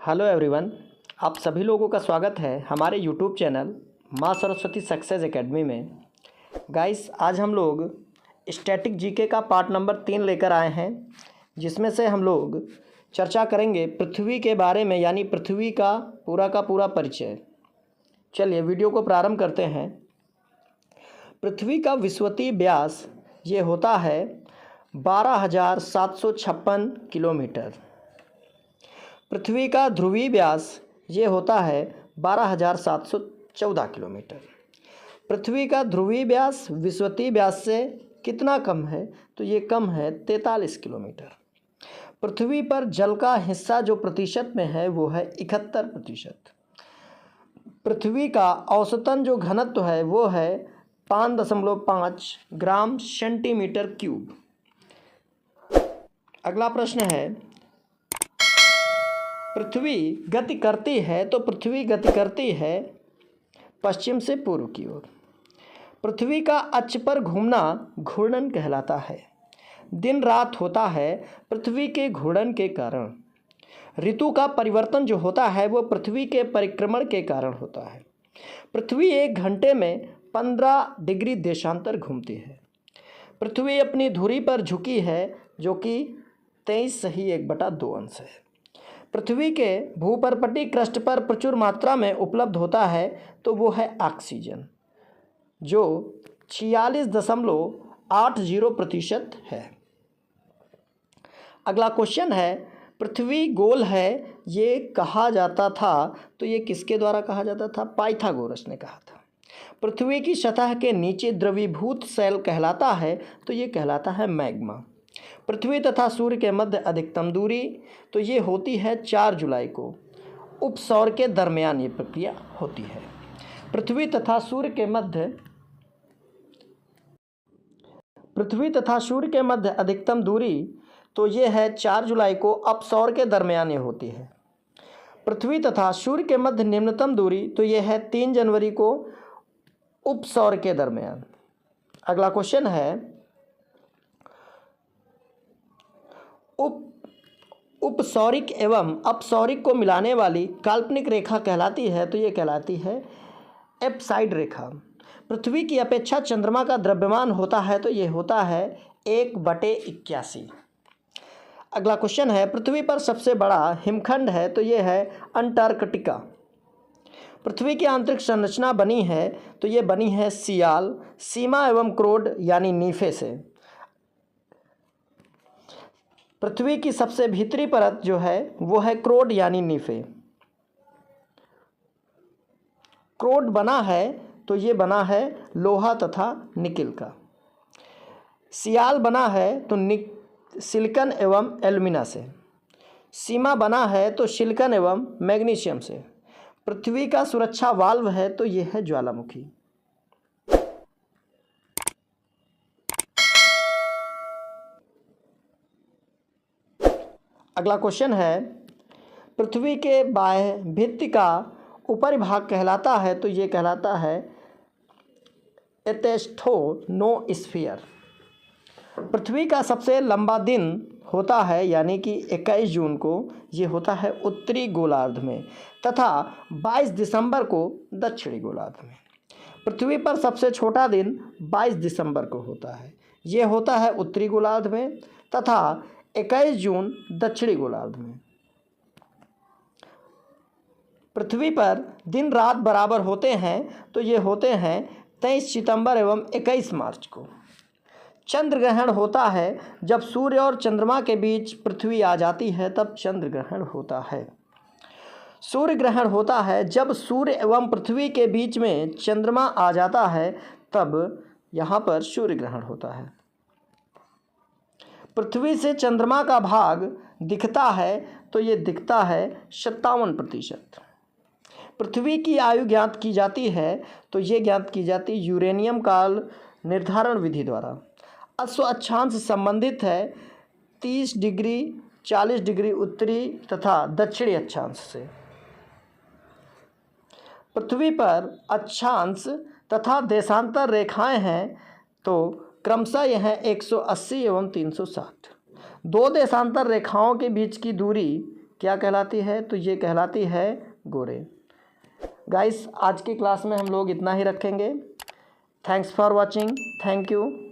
Hello everyone, आप सभी लोगों का स्वागत है हमारे यूट्यूब चैनल माँ सरस्वती सक्सेस एकेडमी में। गाइस, आज हम लोग स्टैटिक जीके का पार्ट नंबर 3 लेकर आए हैं, जिसमें से हम लोग चर्चा करेंगे पृथ्वी के बारे में, यानी पृथ्वी का पूरा परिचय। चलिए वीडियो को प्रारंभ करते हैं। पृथ्वी का विषुवतीय व्यास ये होता है 12,756 किलोमीटर। पृथ्वी का ध्रुवीय व्यास ये होता है 12,714 किलोमीटर। पृथ्वी का ध्रुवीय व्यास विषुवतीय व्यास से कितना कम है, तो ये कम है 43 किलोमीटर। पृथ्वी पर जल का हिस्सा जो प्रतिशत में है वो है 71%। पृथ्वी का औसतन जो घनत्व है वो है 5.5 ग्राम सेंटीमीटर क्यूब। अगला प्रश्न है, पृथ्वी गति करती है, तो पृथ्वी गति करती है पश्चिम से पूर्व की ओर। पृथ्वी का अक्ष पर घूमना घूर्णन कहलाता है। दिन रात होता है पृथ्वी के घूर्णन के कारण। ऋतु का परिवर्तन जो होता है वो पृथ्वी के परिक्रमण के कारण होता है। पृथ्वी 1 घंटे में 15 डिग्री देशांतर घूमती है। पृथ्वी अपनी धुरी पर झुकी है, जो कि 23.1/2 अंश है। पृथ्वी के भूपर्पटीय क्रस्ट पर प्रचुर मात्रा में उपलब्ध होता है, तो वो है ऑक्सीजन, जो 46.80% है। अगला क्वेश्चन है, पृथ्वी गोल है ये कहा जाता था, तो ये किसके द्वारा कहा जाता था? पाइथागोरस ने कहा था। पृथ्वी की सतह के नीचे द्रवीभूत शैल कहलाता है, तो ये कहलाता है मैग्मा। पृथ्वी तथा सूर्य के मध्य अधिकतम दूरी, तो ये होती है 4 जुलाई को। उपसौर के दरमियान ये प्रक्रिया होती है। पृथ्वी तथा सूर्य के मध्य अधिकतम दूरी, तो ये है 4 जुलाई को अपसौर के दरमियान ये होती है। पृथ्वी तथा सूर्य के मध्य निम्नतम दूरी, तो ये है 3 जनवरी को उपसौर के दरमियान। अगला क्वेश्चन है, उपसौरिक एवं अपसौरिक को मिलाने वाली काल्पनिक रेखा कहलाती है, तो ये कहलाती है एप्साइड रेखा। पृथ्वी की अपेक्षा चंद्रमा का द्रव्यमान होता है, तो ये होता है 1/81। अगला क्वेश्चन है, पृथ्वी पर सबसे बड़ा हिमखंड है, तो ये है अंटार्कटिका। पृथ्वी की आंतरिक संरचना बनी है, तो ये बनी है सियाल, सीमा एवं क्रोड यानी नीफे से। पृथ्वी की सबसे भीतरी परत जो है वो है क्रोड यानी नीफे। क्रोड बना है, तो ये बना है लोहा तथा निकिल का। सियाल बना है तो सिलिकॉन एवं एल्यूमिना से। सीमा बना है तो सिलिकॉन एवं मैग्नीशियम से। पृथ्वी का सुरक्षा वाल्व है, तो ये है ज्वालामुखी। अगला क्वेश्चन है, पृथ्वी के बाह्य भित्ति का ऊपरी भाग कहलाता है, तो ये कहलाता है एथेस्टोनोस्फीयर। पृथ्वी का सबसे लंबा दिन होता है, यानी कि 21 जून को ये होता है उत्तरी गोलार्ध में, तथा 22 दिसंबर को दक्षिणी गोलार्ध में। पृथ्वी पर सबसे छोटा दिन 22 दिसंबर को होता है, ये होता है उत्तरी गोलार्ध में, तथा 21 जून दक्षिणी गोलार्ध में। पृथ्वी पर दिन रात बराबर होते हैं, तो ये होते हैं 23 सितंबर एवं 21 मार्च को। चंद्र ग्रहण होता है जब सूर्य और चंद्रमा के बीच पृथ्वी आ जाती है, तब चंद्र ग्रहण होता है। सूर्य ग्रहण होता है जब सूर्य एवं पृथ्वी के बीच में चंद्रमा आ जाता है, तब यहाँ पर सूर्य ग्रहण होता है। पृथ्वी से चंद्रमा का भाग दिखता है, तो ये दिखता है 57%। पृथ्वी की आयु ज्ञात की जाती है, तो ये ज्ञात की जाती यूरेनियम काल निर्धारण विधि द्वारा। अश्व अक्षांश संबंधित है 30 डिग्री 40 डिग्री उत्तरी तथा दक्षिणी अक्षांश से। पृथ्वी पर अक्षांश तथा देशांतर रेखाएं हैं, तो क्रमशः यह है 180 एवं 360। 2 देशांतर रेखाओं के बीच की दूरी क्या कहलाती है? तो ये कहलाती है गोरे। गाइस, आज की क्लास में हम लोग इतना ही रखेंगे। Thanks for watching. Thank you.